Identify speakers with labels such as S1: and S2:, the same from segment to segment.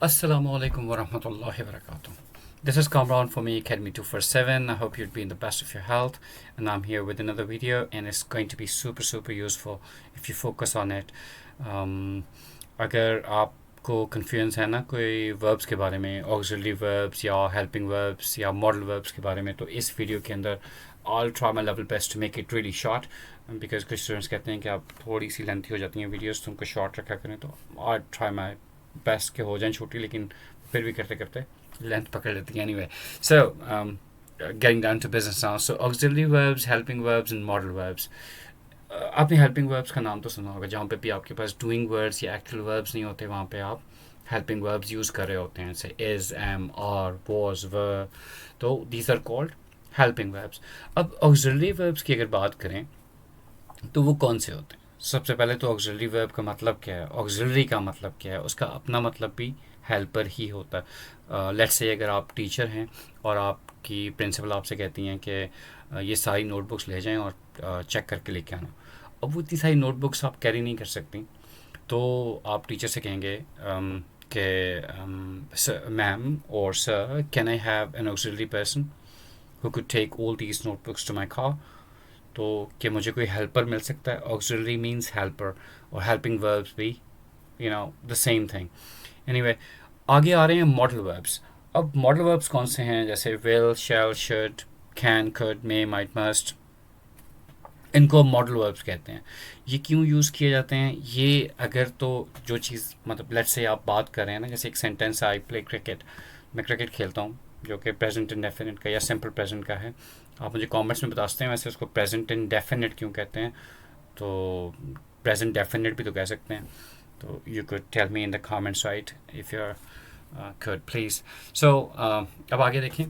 S1: Assalamu alaikum wa rahmatullahi wa barakatuh. This is Kamran from Academy 247. I hope you'd be in the best of your health, and I'm here with another video, and it's going to be super useful if you focus on it. अगर आपको confusion है ना कोई verbs के बारे में, auxiliary verbs या helping verbs या मॉडल वर्ब्स के बारे में, तो इस वीडियो के अंदर I'll try my level best to make it really short, because कुछ स्टूडेंट्स कहते हैं कि आप थोड़ी सी लेंथी हो जाती हैं वीडियोस, तो उनको शॉर्ट रखा करें. तो I'll try my बेस्ट के हो जाए छोटी, लेकिन फिर भी करते करते लेंथ पकड़ लेती है. Anyway, so getting down to business now. So auxiliary verbs, helping verbs and modal verbs. आपने helping verbs का नाम तो सुना होगा, जहाँ पे भी आपके पास doing words या actual verbs नहीं होते, वहाँ पे आप helping verbs यूज़ कर रहे होते हैं, जैसे is, am, are, was, were. तो these are called helping verbs. अब auxiliary verbs की अगर बात करें तो वो कौन से होते हैं? सबसे पहले तो ऑक्सिलरी वर्ब का मतलब क्या है, ऑक्सिलरी का मतलब क्या है, उसका अपना मतलब भी हेल्पर ही होता है. लेट्स से अगर आप टीचर हैं और आपकी प्रिंसिपल आपसे कहती हैं कि ये सारी नोटबुक्स ले जाएं और चेक करके लेके आना. अब वो इतनी सारी नोटबुक्स आप कैरी नहीं कर सकती, तो आप टीचर से कहेंगे कि मैम और sir, can I have an auxiliary person who could take all these notebooks to my car. तो क्या मुझे कोई हेल्पर मिल सकता है? ऑक्सिलरी मीन्स हेल्पर, और हेल्पिंग वर्ब्स भी द सेम थिंग. एनीवे, आगे आ रहे हैं मॉडल वर्ब्स. अब मॉडल वर्ब्स कौन से हैं? जैसे will, shall, should, can, could, may, might, must. इनको मॉडल वर्ब्स कहते हैं. ये क्यों यूज़ किए जाते हैं? ये अगर तो जो चीज़, मतलब लेट्स से आप बात कर रहे हैं ना, जैसे एक सेंटेंस, आई प्ले क्रिकेट, मैं क्रिकेट खेलता हूँ, जो कि प्रेजेंट इंडेफिनिट का या सिंपल प्रेजेंट का है. आप मुझे कमेंट्स में बता सकते हैं वैसे उसको प्रेजेंट इंडेफिनिट क्यों कहते हैं. तो प्रेजेंट डेफिनिट भी तो कह सकते हैं. तो you could tell me in the comments right if you could please. So अब आगे देखें,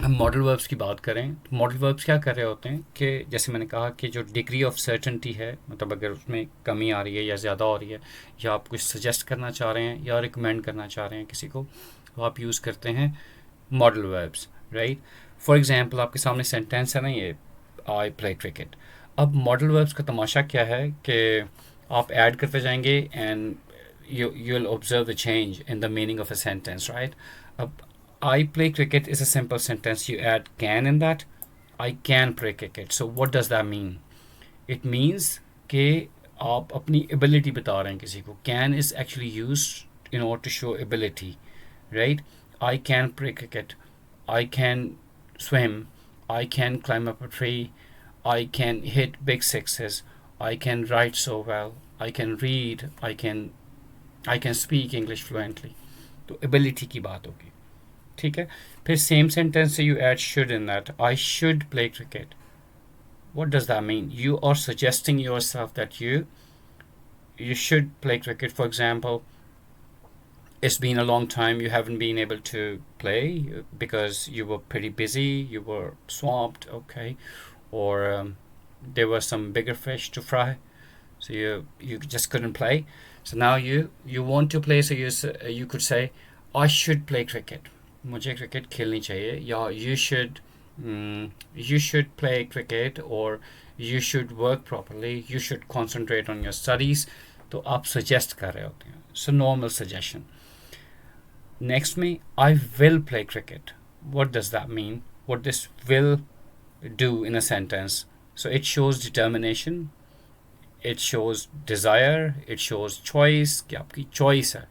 S1: हम मॉडल वर्ब्स की बात करें तो मॉडल वर्ब्स क्या कर रहे होते हैं कि जैसे मैंने कहा कि जो डिग्री ऑफ सर्टेनिटी है, मतलब अगर उसमें कमी आ रही है या ज़्यादा हो रही है, या आप कुछ सजेस्ट करना चाह रहे हैं या रिकमेंड करना चाह रहे हैं किसी को, तो आप यूज़ करते हैं modal verbs, right. For example, आपके सामने सेंटेंस है ना, ये आई प्ले क्रिकेट. अब मॉडल वर्ब्स का तमाशा क्या है कि आप ऐड करते जाएंगे and you you'll observe the change in the meaning of a sentence, right? I play cricket is a simple sentence. You add can in that. I can play cricket. So what does that mean? It means कि आप अपनी ability बता रहे हैं किसी को. Can is actually used in order to show ability, right? I can play cricket. I can swim. I can climb up a tree. I can hit big sixes. I can write so well. I can read. I can speak English fluently. तो ability की बात होगी, ठीक है. फिर same sentence से you add should in that. I should play cricket. what does that mean? You are suggesting yourself that you should play cricket. For example, it's been a long time you haven't been able to play because you were pretty busy, you were swamped, okay, or there were some bigger fish to fry, so you just couldn't play. So now you want to play, so you could say I should play cricket. मुझे cricket खेलनी चाहिए, या you should play cricket, or you should work properly, you should concentrate on your studies. तो आप suggest कर रहे होते हैं. So normal suggestion. Next में I will play cricket. What does that mean? What does will do in a sentence? So it shows determination, it shows desire, it shows choice, कि आपकी choice है,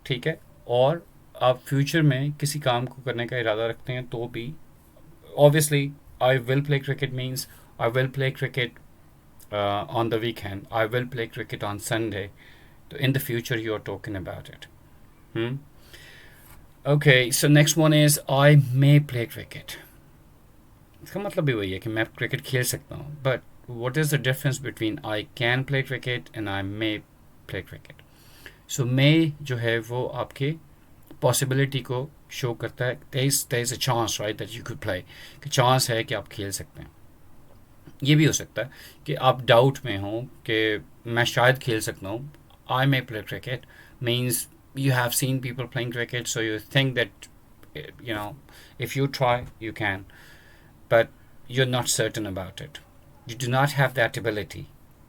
S1: ठीक है. और आप फ्यूचर में किसी काम को करने का इरादा रखते हैं तो भी, obviously I will play cricket means I will play cricket on the weekend, I will play cricket on Sunday. So in the future you are talking about it. Okay, so next one is I may play cricket. इसका मतलब भी वही है कि मैं cricket खेल सकता हूँ. But what is the difference between I can play cricket and I may play cricket? So may जो है वो आपके पॉसिबिलिटी को शो करता है. there is a chance, right, that you could play. कि चांस है कि आप खेल सकते हैं. ये भी हो सकता है कि आप डाउट में हो कि मैं शायद खेल सकता हूँ. I may play cricket means you have seen people playing cricket, so you think that if you try you can, but you're not certain about it. You do not have that ability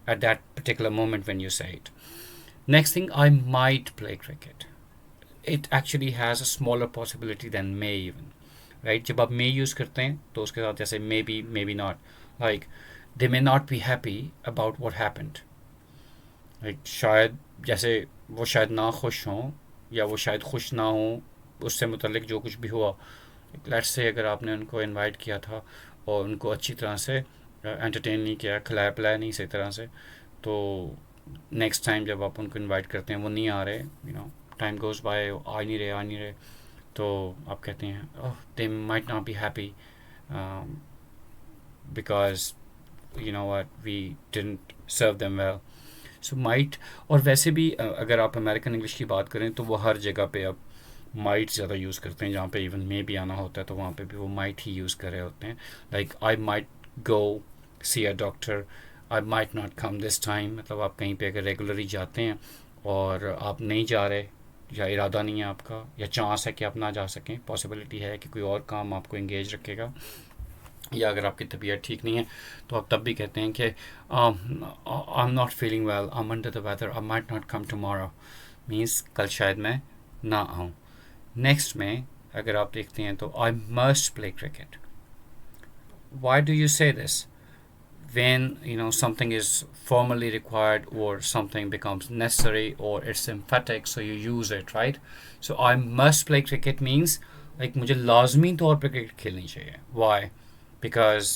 S1: at that particular moment when you say it. Next thing, I might play cricket. it actually has a smaller possibility than may even, right? जब आप may use करते हैं तो उसके साथ जैसे maybe not, like they may not be happy about what happened, like शायद जैसे वो शायद ना खुश हों या वो शायद खुश ना हों उससे मुतल्लिक जो कुछ भी हुआ। लेट्स से अगर आपने उनको इनवाइट किया था और उनको अच्छी तरह से एंटरटेन नहीं किया, खिलाया पिलाया नहीं सही तरह से, तो नेक्स्ट टाइम जब आप उनको इनवाइट करते हैं वो नहीं आ रहे, टाइम गोज़ बाय, आ नहीं रहे, तो आप कहते हैं oh they might not be happy because what we didn't serve them well. So might, और वैसे भी अगर आप अमेरिकन इंग्लिश की बात करें तो वो हर जगह पे अब माइट ज़्यादा यूज़ करते हैं, जहाँ पे इवन मे भी आना होता है तो वहाँ पे भी वो माइट ही यूज़ कर रहे होते हैं। Like I might go see a doctor, I might not come this time, मतलब आप कहीं पे अगर रेगुलरली जाते हैं और आप नहीं जा रहे या इरादा नहीं है आपका या चांस है कि आप ना जा सकें, पॉसिबिलिटी है कि कोई और काम आपको इंगेज रखेगा, या अगर आपकी तबीयत ठीक नहीं है तो आप तब भी कहते हैं कि I am not feeling well, I am under the weather, I might not come tomorrow, means कल शायद मैं ना आऊँ। नेक्स्ट में अगर आप देखते हैं तो I must play cricket. Why do you से this when something is formally required or something becomes necessary or it's emphatic, so you use it, right? So I must play cricket means like मुझे लाजमी तौर पे cricket खेलनी चाहिए। why? Because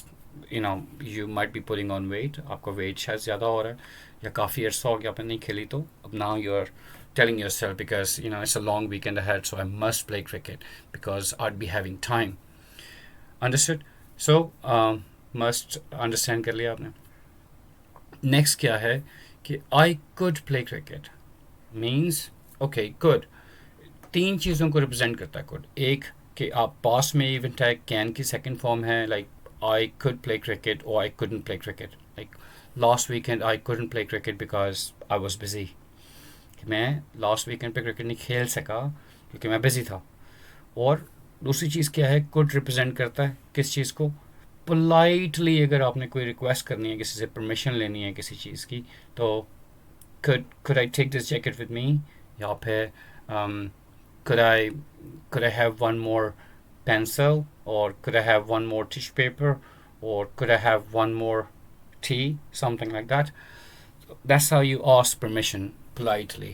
S1: you might be putting on weight, आपका weight शायद ज़्यादा हो रहा है या काफ़ी अर्सा हो गया आपने नहीं खेली, तो अब now you're telling yourself because it's a long weekend ahead, so I must play cricket because I'd be having time. Understood? So must understand कर लिया आपने। नेक्स्ट क्या है कि आई could play cricket means okay good, तीन चीज़ों को represent करता है कुड। एक कि आप पास में इवेंट है, कैन की सेकंड फॉर्म है, like I could play cricket और I couldn't play cricket. Like last weekend I couldn't play cricket because I was busy, मैं लास्ट वीकेंड पे क्रिकेट नहीं खेल सका क्योंकि मैं बिजी था। और दूसरी चीज़ क्या है, कुड रिप्रेजेंट करता है किस चीज़ को, पोलाइटली अगर आपने कोई रिक्वेस्ट करनी है, किसी से परमिशन लेनी है किसी चीज़ की, तो could I take this jacket with me, या फिर could I have one more pencil, or could I have one more tissue paper, or could I have one more tea, something like that. That's how you ask permission politely.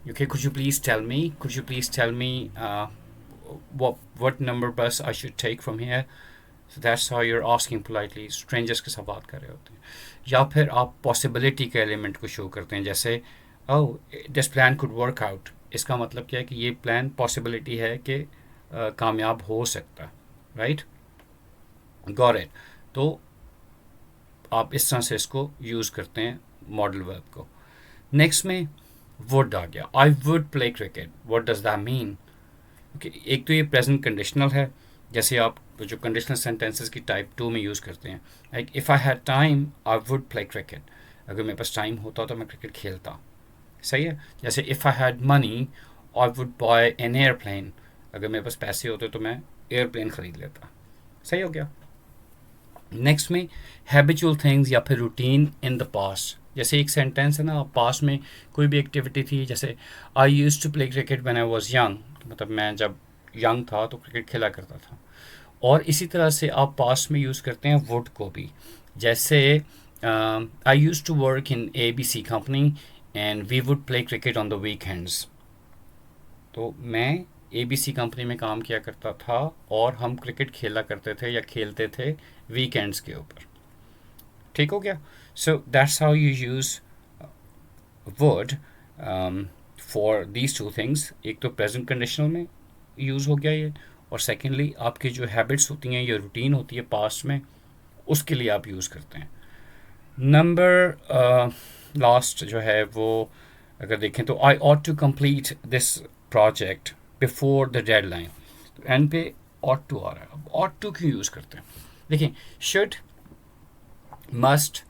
S1: Okay, could you please tell me what number bus I should take from here. So that's how you're asking politely, strangers के साथ बात कर रहे होते हैं। या फिर आप पॉसिबिलिटी के एलिमेंट को शो करते हैं, जैसे oh this plan could work out, इसका मतलब क्या है कि ये प्लान पॉसिबिलिटी है कि कामयाब हो सकता है, राइट, गॉट इट। तो आप इस तरह से इसको यूज़ करते हैं मॉडल वर्ब को। नेक्स्ट में वुड आ गया, I would play cricket, what does that mean. एक तो ये प्रेजेंट कंडीशनल है, जैसे आप जो कंडीशनल सेंटेंसेस की टाइप 2 में यूज़ करते हैं, like if I had time I would play cricket, अगर मेरे पास टाइम होता तो मैं क्रिकेट खेलता, सही है। जैसे if I had money I would buy an airplane, अगर मेरे पास पैसे होते तो मैं एयरप्लेन ख़रीद लेता, सही हो गया। नेक्स्ट में हैबिचुअल थिंग्स या फिर रूटीन इन द पास्ट, जैसे एक सेंटेंस है ना, पास्ट में कोई भी एक्टिविटी थी, जैसे I used to play cricket when I was young, मतलब मैं जब यंग था तो क्रिकेट खेला करता था। और इसी तरह से आप पास्ट में यूज़ करते हैं वुड को भी, जैसे I used to work in ABC company and we would play cricket on the weekends, तो मैं ABC कंपनी में काम किया करता था और हम क्रिकेट खेला करते थे या खेलते थे वीकेंड्स के ऊपर, ठीक हो गया। So that's how you use would for these two things. एक तो प्रेजेंट कंडीशनल में यूज़ हो गया ये, और सेकेंडली आपकी जो हैबिट्स होती हैं या रूटीन होती है पास्ट में, उसके लिए आप यूज़ करते हैं। नंबर लास्ट जो है वो अगर देखें तो I ought to complete this project before the deadline, तो एंड पे ऑट टू आ रहा है। अब ऑट टू क्यों यूज़ करते हैं, देखिए शुड, मस्ट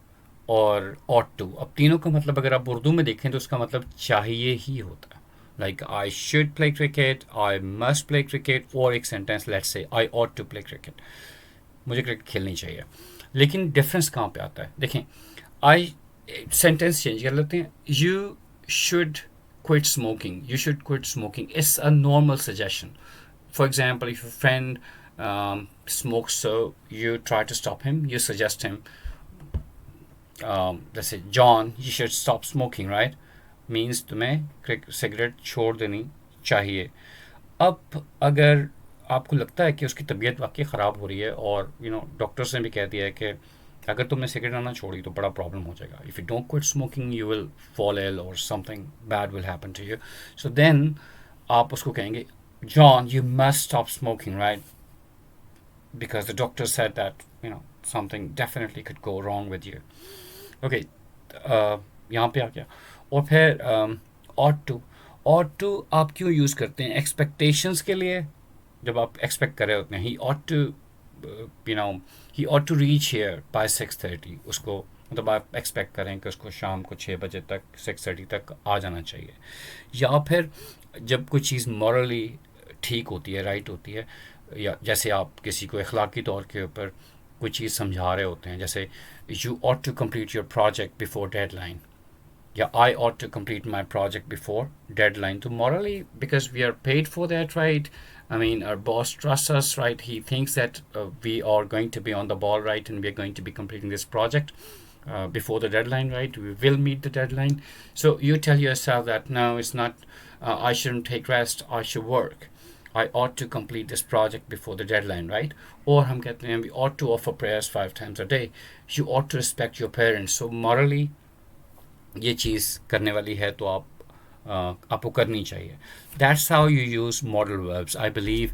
S1: और ऑट टू, अब तीनों का मतलब अगर आप उर्दू में देखें तो उसका मतलब चाहिए ही होता है। Like I should play cricket, I must play cricket, और एक sentence let's say I ought to play cricket, मुझे क्रिकेट खेलनी चाहिए। लेकिन डिफरेंस कहाँ पे आता है, देखें आई सेंटेंस चेंज कर लेते हैं, you should quit smoking. You should quit smoking. It's a normal suggestion. For example, if a friend smokes, so you try to stop him, you suggest him, let's say, John, you should stop smoking, right? Means तुम्हें cigarette छोड़ देनी चाहिए. अब अगर आपको लगता है कि उसकी तबीयत वाकई ख़राब हो रही है और डॉक्टर्स ने भी कह दिया है कि अगर तुमने सिगरेट ना छोड़ी तो बड़ा प्रॉब्लम हो जाएगा, if you don't quit smoking you will fall ill or something bad will happen to you. So then आप उसको कहेंगे, John, you must stop smoking, right? Because the doctor said that something definitely could go wrong with you. Okay, यहाँ पे आ गया. और फिर ought to आप क्यों यूज़ करते हैं? एक्सपेक्टेशंस के लिए. जब आप एक्सपेक्ट कर रहे होते हैं, he ought to reach here by 6:30. उसको मतलब आप एक्सपेक्ट करें कि उसको शाम को 6 बजे तक 6:30 तक आ जाना चाहिए. या फिर जब कोई चीज़ मॉरली ठीक होती है, राइट होती है, या जैसे आप किसी को अखलाकी तौर के ऊपर कोई चीज़ समझा रहे होते हैं, जैसे you ought to complete your project before deadline, या I ought to complete my project before deadline. So morally, because we are paid for that, right? I mean, our boss trusts us, right? He thinks that we are going to be on the ball, right? And we are going to be completing this project before the deadline, right? We will meet the deadline. So you tell yourself that no, it's not, I shouldn't take rest, I should work. I ought to complete this project before the deadline, right? Or हम कहते हैं, we ought to offer prayers 5 times a day. You ought to respect your parents. So morally, ये चीज़ करने वाली है तो आपको करनी चाहिए. That's how you use modal verbs. I believe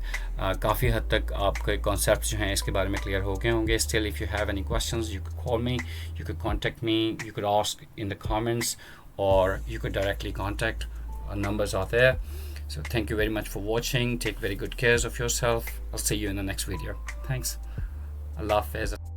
S1: काफ़ी हद तक आपके कॉन्सेप्ट जो हैं इसके बारे में क्लियर हो गए होंगे. Still, if you have any questions, you could call me, you could contact me, you could ask in the comments, or you could directly contact. Our numbers are there. So thank you very much for watching. Take very good care of yourself. I'll see you in the next video. Thanks. Allah Hafiz.